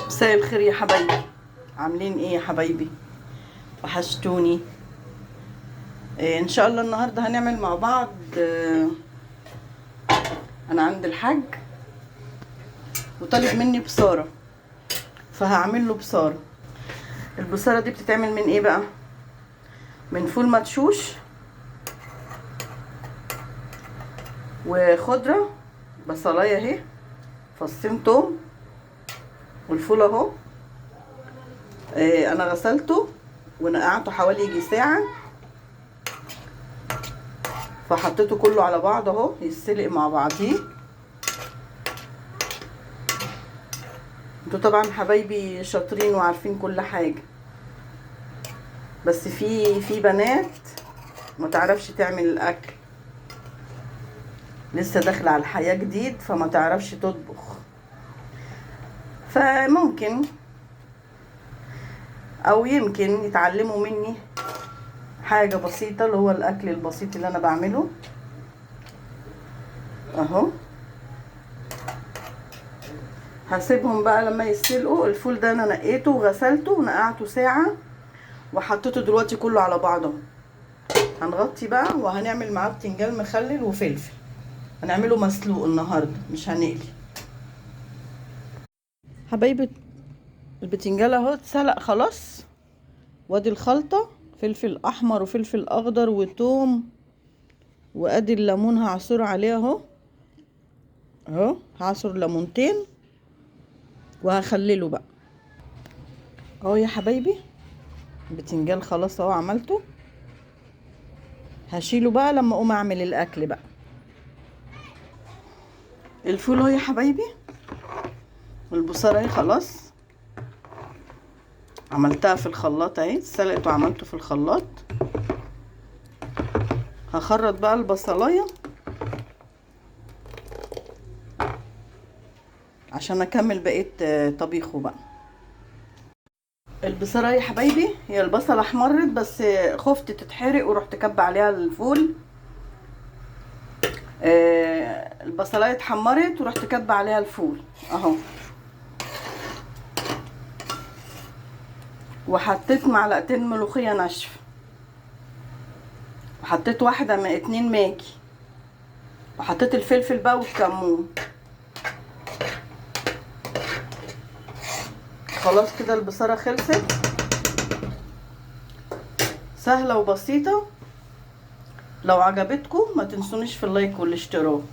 مساء الخير يا حبايبي، عاملين ايه يا حبايبي؟ وحشتوني. ان شاء الله النهارده هنعمل مع بعض. انا عند الحاج وطالب مني بصاره، فهعمل له بصاره. البصاره دي بتتعمل من ايه بقى؟ من فول مدشوش وخضره، بصلايه اهي، فصين توم، والفول اهو. انا غسلته ونقعته حوالي يجي ساعه، فحطيته كله على بعض اهو يتسلق مع بعضيه. انتوا طبعا حبايبي شاطرين وعارفين كل حاجه، بس في بنات ما تعرفش تعمل الاكل، لسه داخله على الحياه جديد، فما تعرفش تطبخ. فممكن او يمكن يتعلموا مني حاجه بسيطه، اللي هو الاكل البسيط اللي انا بعمله اهو. هسيبهم بقى لما يستلقوا. الفول ده انا نقيته وغسلته ونقعته ساعه وحطيته دلوقتي كله على بعضه. هنغطي بقى وهنعمل معاه بتنجان مخلل وفلفل، هنعمله مسلوق النهارده مش هنقلي. حبايبي البتنجان اهو اتسلق خلاص، وادي الخلطه، فلفل احمر وفلفل اخضر وتوم، وادي الليمون هعصر عليه اهو. اهو هعصر ليمونتين وهخلله بقى اهو يا حبايبي. البتنجان خلاص اهو عملته، هشيله بقى لما اقوم اعمل الاكل بقى. الفول اهو يا حبايبي، والبصاره اهي خلاص عملتها في الخلاط اهي، اتسلقت وعملته في الخلاط. هخرط بقى البصلايه عشان اكمل بقيه طبيخه بقى. البصلايه يا حبايبي، هي البصله احمرت بس خفت تتحرق ورحت كب عليها الفول. البصلايه اتحمرت ورحت كب عليها الفول اهو. وحطيت معلقتين ملوخيه ناشفه، وحطيت واحده من 2 ماجي، وحطيت الفلفل بقى والكمون. خلاص كده البصاره خلصت، سهله وبسيطه. لو عجبتكم ما تنسونيش في اللايك والاشتراك.